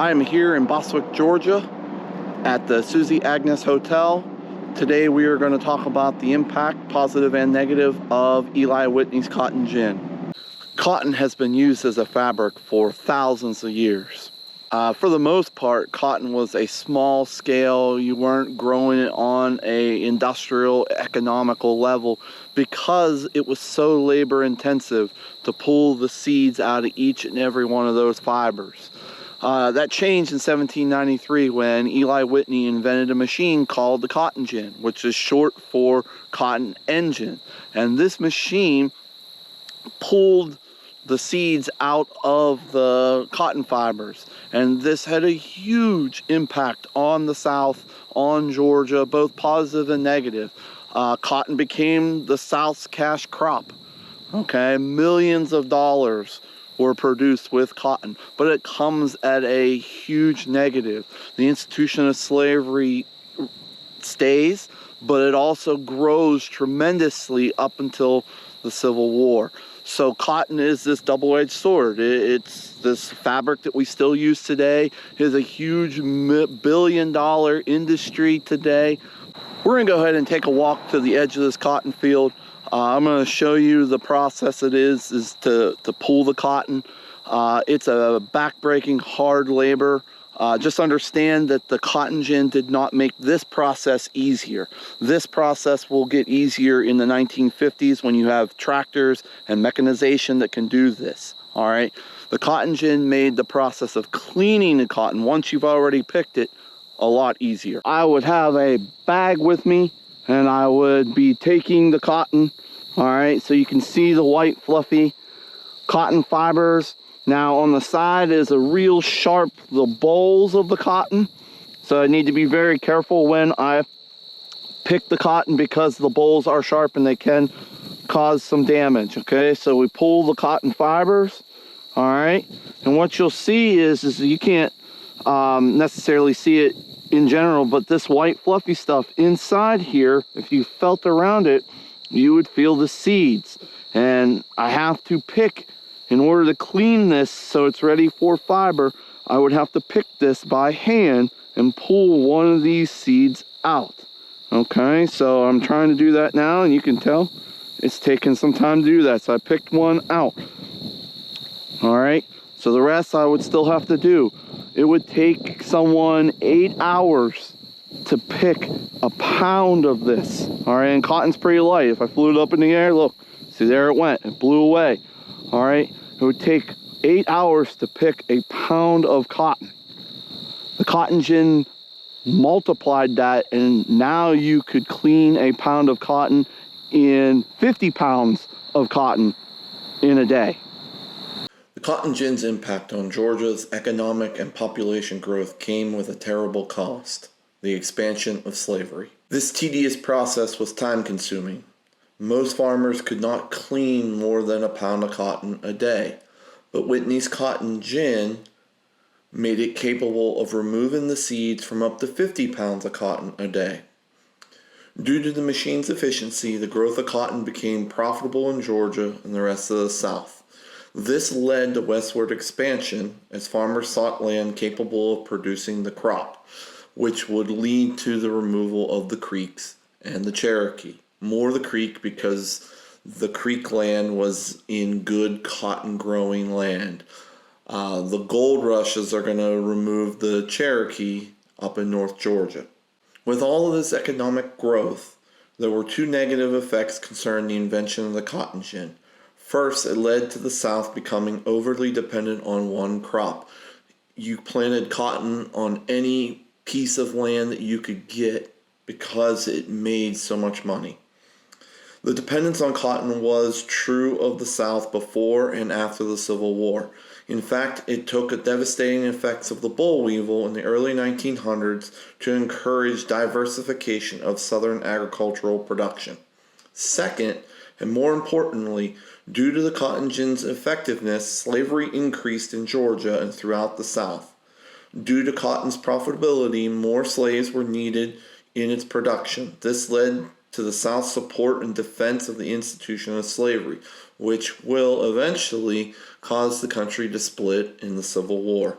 I am here in Bostwick, Georgia at the Susie Agnes Hotel. Today we are going to talk about the impact, positive and negative, of Eli Whitney's cotton gin. Cotton has been used as a fabric for thousands of years. For the most part, cotton was a small scale. You weren't growing it on a industrial, economical level because it was so labor intensive to pull the seeds out of each and every one of those fibers. That changed in 1793 when Eli Whitney invented a machine called the cotton gin, which is short for cotton engine. And this machine pulled the seeds out of the cotton fibers, and this had a huge impact on the South, on Georgia, both positive and negative. Cotton became the South's cash crop. Okay, millions of dollars were produced with cotton, but it comes at a huge negative. The institution of slavery stays, but it also grows tremendously up until the Civil War. So cotton is this double-edged sword. It's this fabric that we still use today. It is a huge billion-dollar industry today. We're gonna go ahead and take a walk to the edge of this cotton field. I'm going to show you the process it is to pull the cotton. It's a back-breaking, hard labor. Just understand that the cotton gin did not make this process easier. This process will get easier in the 1950s when you have tractors and mechanization that can do this. All right. The cotton gin made the process of cleaning the cotton, once you've already picked it, a lot easier. I would have a bag with me, and I would be taking the cotton. All right, so you can see the white fluffy cotton fibers. Now on the side is a real sharp, the bolls of the cotton. So I need to be very careful when I pick the cotton because the bolls are sharp and they can cause some damage. Okay, so we pull the cotton fibers. All right, and what you'll see is you can't necessarily see it in general, but this white fluffy stuff inside here, if you felt around it, you would feel the seeds. And I have to pick, in order to clean this so it's ready for fiber, I would have to pick this by hand and pull one of these seeds out. Okay, so I'm trying to do that now, and you can tell it's taking some time to do that. So I picked one out. All right, so the rest I would still have to do. It would take someone 8 hours to pick a pound of this. All right, and cotton's pretty light. If I flew it up in the air, look, see, there it went. It blew away. All right, it would take 8 hours to pick a pound of cotton. The cotton gin multiplied that, and now you could clean a pound of cotton in 50 pounds of cotton in a day. The cotton gin's impact on Georgia's economic and population growth came with a terrible cost: the expansion of slavery. This tedious process was time-consuming. Most farmers could not clean more than a pound of cotton a day, but Whitney's cotton gin made it capable of removing the seeds from up to 50 pounds of cotton a day. Due to the machine's efficiency, the growth of cotton became profitable in Georgia and the rest of the South. This led to westward expansion as farmers sought land capable of producing the crop, which would lead to the removal of the Creeks and the Cherokee. More the Creek because the Creek land was in good cotton growing land. The gold rushes are going to remove the Cherokee up in North Georgia. With all of this economic growth, there were two negative effects concerning the invention of the cotton gin. First, it led to the South becoming overly dependent on one crop. You planted cotton on any piece of land that you could get because it made so much money. The dependence on cotton was true of the South before and after the Civil War. In fact, it took the devastating effects of the boll weevil in the early 1900s to encourage diversification of Southern agricultural production. Second, and more importantly, due to the cotton gin's effectiveness, slavery increased in Georgia and throughout the South. Due to cotton's profitability, more slaves were needed in its production. This led to the South's support and defense of the institution of slavery, which will eventually cause the country to split in the Civil War.